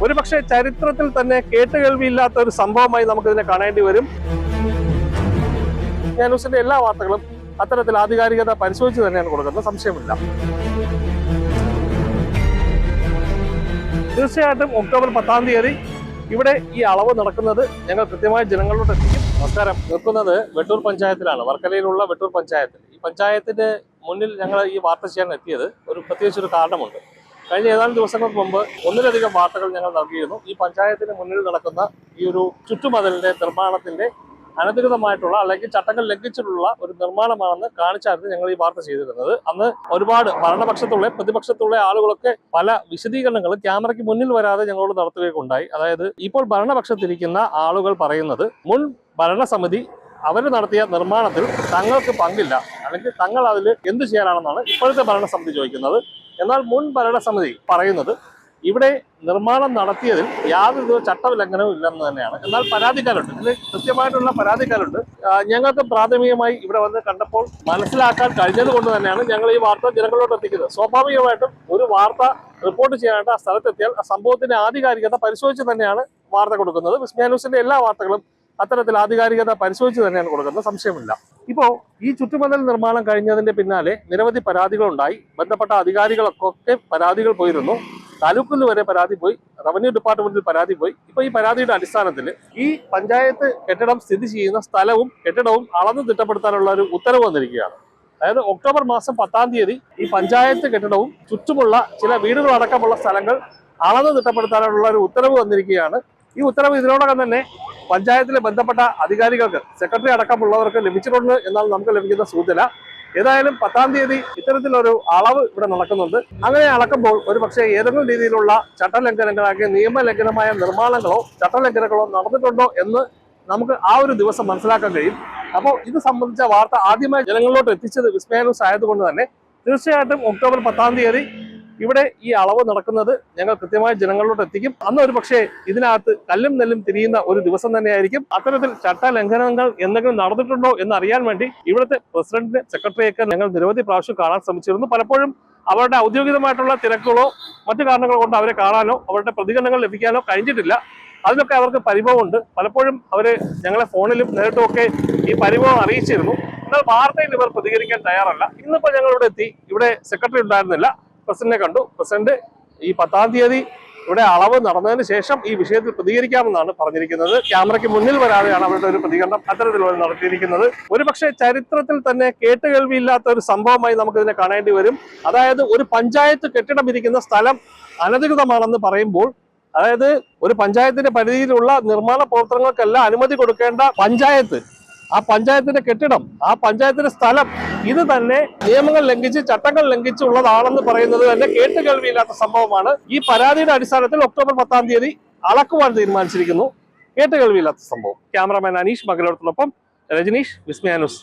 ഒരുപക്ഷെ ചരിത്രത്തിൽ തന്നെ കേട്ടുകേൾവിയില്ലാത്ത ഒരു സംഭവമായി നമുക്കിതിനെ കാണേണ്ടി വരും. ന്യൂസിന്റെ എല്ലാ വാർത്തകളും അത്തരത്തിൽ ആധികാരികത പരിശോധിച്ച് തന്നെയാണ് കൊടുക്കുന്നത്, സംശയമില്ല. തീർച്ചയായിട്ടും ഒക്ടോബർ 10-ാം തീയതി ഇവിടെ ഈ അളവ് നടക്കുന്നത് ഞങ്ങൾ കൃത്യമായി ജനങ്ങളിലോട്ട് എത്തിക്കും. നമസ്കാരം. നിൽക്കുന്നത് വെട്ടൂർ പഞ്ചായത്തിലാണ്, വർക്കലയിലുള്ള വെട്ടൂർ പഞ്ചായത്തിൽ. ഈ പഞ്ചായത്തിന്റെ മുന്നിൽ ഞങ്ങൾ ഈ വാർത്ത ചെയ്യാൻ എത്തിയത് പ്രത്യേകിച്ചൊരു കാരണമുണ്ട്. കഴിഞ്ഞ ഏതാനും ദിവസങ്ങൾക്ക് മുമ്പ് ഒന്നിലധികം വാർത്തകൾ ഞങ്ങൾ നൽകിയിരുന്നു. ഈ പഞ്ചായത്തിന് മുന്നിൽ നടക്കുന്ന ഈ ഒരു ചുറ്റുമതിലിന്റെ നിർമ്മാണത്തിന്റെ അനധികൃതമായിട്ടുള്ള അല്ലെങ്കിൽ ചട്ടങ്ങൾ ലംഘിച്ചിട്ടുള്ള ഒരു നിർമ്മാണമാണെന്ന് കാണിച്ചായിരുന്നു ഞങ്ങൾ ഈ വാർത്ത ചെയ്തിരുന്നത്. അന്ന് ഒരുപാട് ഭരണപക്ഷത്തുള്ള പ്രതിപക്ഷത്തുള്ള ആളുകളൊക്കെ പല വിശദീകരണങ്ങളും ക്യാമറയ്ക്ക് മുന്നിൽ വരാതെ ഞങ്ങളോട് നടത്തുകയുണ്ടായി. അതായത് ഇപ്പോൾ ഭരണപക്ഷത്തിരിക്കുന്ന ആളുകൾ പറയുന്നത് മുൻ ഭരണസമിതി അവർ നടത്തിയ നിർമ്മാണത്തിൽ തങ്ങൾക്ക് പങ്കില്ല, അല്ലെങ്കിൽ തങ്ങൾ അതിൽ എന്ത് ചെയ്യാനാണെന്നാണ് ഇപ്പോഴത്തെ ഭരണസമിതി ചോദിക്കുന്നത്. എന്നാൽ മുൻ ഭരണസമിതി പറയുന്നത് ഇവിടെ നിർമ്മാണം നടത്തിയതിൽ യാതൊരു ചട്ടലംഘനവും ഇല്ലെന്ന് തന്നെയാണ്. എന്നാൽ പരാതിക്കാരുണ്ട്, ഇതിൽ കൃത്യമായിട്ടുള്ള പരാതിക്കാരുണ്ട്. ഞങ്ങൾക്ക് പ്രാഥമികമായി ഇവിടെ വന്ന് കണ്ടപ്പോൾ മനസ്സിലാക്കാൻ കഴിഞ്ഞത് കൊണ്ട് തന്നെയാണ് ഞങ്ങൾ ഈ വാർത്ത ജനങ്ങളോട് എത്തിക്കുന്നത്. സ്വാഭാവികമായിട്ടും ഒരു വാർത്ത റിപ്പോർട്ട് ചെയ്യാനായിട്ട് ആ സ്ഥലത്തെത്തിയാൽ ആ സംഭവത്തിന്റെ ആധികാരികത പരിശോധിച്ച് തന്നെയാണ് വാർത്ത കൊടുക്കുന്നത്. വിസ്മയ ന്യൂസിന്റെ എല്ലാ വാർത്തകളും അത്തരത്തിൽ ആധികാരികത പരിശോധിച്ച് തന്നെയാണ് കൊടുക്കുന്നത്, സംശയമില്ല. ഇപ്പോൾ ഈ ചുറ്റുമതിൽ നിർമ്മാണം കഴിഞ്ഞതിന്റെ പിന്നാലെ നിരവധി പരാതികളുണ്ടായി. ബന്ധപ്പെട്ട അധികാരികളൊക്കെ പരാതികൾ പോയിരുന്നു. താലൂക്കിൽ വരെ പരാതി പോയി, റവന്യൂ ഡിപ്പാർട്ട്മെന്റിൽ പരാതി പോയി. ഇപ്പൊ ഈ പരാതിയുടെ അടിസ്ഥാനത്തിൽ ഈ പഞ്ചായത്ത് കെട്ടിടം സ്ഥിതി ചെയ്യുന്ന സ്ഥലവും കെട്ടിടവും അളന്ന് തിട്ടപ്പെടുത്താനുള്ള ഒരു ഉത്തരവ് വന്നിരിക്കുകയാണ്. അതായത് ഒക്ടോബർ മാസം 10-ാം തീയതി ഈ പഞ്ചായത്ത് കെട്ടിടവും ചുറ്റുമുള്ള ചില വീടുകളടക്കമുള്ള സ്ഥലങ്ങൾ അളന്ന് തിട്ടപ്പെടുത്താനുള്ള ഒരു ഉത്തരവ് വന്നിരിക്കുകയാണ്. ഈ ഉത്തരവ് ഇതിനോടകം തന്നെ പഞ്ചായത്തിലെ ബന്ധപ്പെട്ട അധികാരികൾക്ക്, സെക്രട്ടറി അടക്കമുള്ളവർക്ക് ലഭിച്ചിട്ടുണ്ട് എന്നാണ് നമുക്ക് ലഭിക്കുന്ന സൂചന. ഏതായാലും 10-ാം തീയതി ഇത്തരത്തിലൊരു അളവ് ഇവിടെ നടക്കുന്നുണ്ട്. അങ്ങനെ അളക്കുമ്പോൾ ഒരുപക്ഷെ ഏതെങ്കിലും രീതിയിലുള്ള ചട്ടലംഘനങ്ങളാകിയ നിയമലംഘനമായ നിർമ്മാണങ്ങളോ ചട്ടലംഘനങ്ങളോ നടന്നിട്ടുണ്ടോ എന്ന് നമുക്ക് ആ ഒരു ദിവസം മനസ്സിലാക്കാൻ കഴിയും. അപ്പോൾ ഇത് സംബന്ധിച്ച വാർത്ത ആദ്യമായി ജനങ്ങളിലോട്ട് എത്തിച്ചത് വിസ്മയ ന്യൂസ് ആയതുകൊണ്ട് തന്നെ തീർച്ചയായിട്ടും ഒക്ടോബർ 10-ാം തീയതി ഇവിടെ ഈ അളവ് നടക്കുന്നത് ഞങ്ങൾ കൃത്യമായി ജനങ്ങളിലോട്ട് എത്തിക്കും. അന്ന് ഒരു പക്ഷേ ഇതിനകത്ത് കല്ലും നെല്ലും തിരിയുന്ന ഒരു ദിവസം തന്നെയായിരിക്കും. അത്തരത്തിൽ ചട്ടലംഘനങ്ങൾ എന്തെങ്കിലും നടന്നിട്ടുണ്ടോ എന്ന് അറിയാൻ വേണ്ടി ഇവിടുത്തെ പ്രസിഡന്റിനെ, സെക്രട്ടറിയൊക്കെ ഞങ്ങൾ നിരവധി പ്രാവശ്യം കാണാൻ ശ്രമിച്ചിരുന്നു. പലപ്പോഴും അവരുടെ ഔദ്യോഗികമായിട്ടുള്ള തിരക്കുകളോ മറ്റു കാരണങ്ങളോ കൊണ്ട് അവരെ കാണാനോ അവരുടെ പ്രതികരണങ്ങൾ ലഭിക്കാനോ കഴിഞ്ഞിട്ടില്ല. അതിലൊക്കെ അവർക്ക് പരിഭവമുണ്ട്. പലപ്പോഴും അവര് ഞങ്ങളെ ഫോണിലും നേരിട്ടും ഒക്കെ ഈ പരിഭവം അറിയിച്ചിരുന്നു. എന്നാൽ വാർത്തയിൽ ഇവർ പ്രതികരിക്കാൻ തയ്യാറല്ല. ഇന്നിപ്പോൾ ഞങ്ങൾ ഇവിടെ എത്തി. ഇവിടെ സെക്രട്ടറി ഉണ്ടായിരുന്നില്ല, പ്രസിഡന്റിനെ കണ്ടു. പ്രസിഡന്റ് ഈ 10-ാം തീയതി ഇവിടെ അളവ് നടന്നതിന് ശേഷം ഈ വിഷയത്തിൽ പ്രതികരിക്കാമെന്നാണ് പറഞ്ഞിരിക്കുന്നത്. ക്യാമറയ്ക്ക് മുന്നിൽ വരാതെയാണ് അവരുടെ ഒരു പ്രതികരണം അത്തരത്തിലുള്ള നടത്തിയിരിക്കുന്നത്. ഒരുപക്ഷെ ചരിത്രത്തിൽ തന്നെ കേട്ടുകേൾവിയില്ലാത്ത ഒരു സംഭവമായി നമുക്കിതിനെ കാണേണ്ടി വരും. അതായത് ഒരു പഞ്ചായത്ത് കെട്ടിടം ഇരിക്കുന്ന സ്ഥലം അനധികൃതമാണെന്ന് പറയുമ്പോൾ, അതായത് ഒരു പഞ്ചായത്തിന്റെ പരിധിയിലുള്ള നിർമ്മാണ പ്രവർത്തനങ്ങൾക്കെല്ലാം അനുമതി കൊടുക്കേണ്ട പഞ്ചായത്ത്, ആ പഞ്ചായത്തിന്റെ കെട്ടിടം, ആ പഞ്ചായത്തിന്റെ സ്ഥലം ഇത് തന്നെ നിയമങ്ങൾ ലംഘിച്ച് ചട്ടങ്ങൾ ലംഘിച്ചുള്ളതാണെന്ന് പറയുന്നത് തന്നെ കേട്ടുകേൾവിയില്ലാത്ത സംഭവമാണ്. ഈ പരാതിയുടെ അടിസ്ഥാനത്തിൽ ഒക്ടോബർ 10-ാം തീയതി അളക്കുവാൻ തീരുമാനിച്ചിരിക്കുന്നു. കേട്ടുകേൾവിയില്ലാത്ത സംഭവം. ക്യാമറാമാൻ അനീഷ് മംഗലോടത്തിനൊപ്പം രജനീഷ്, വിസ്മയ ന്യൂസ്.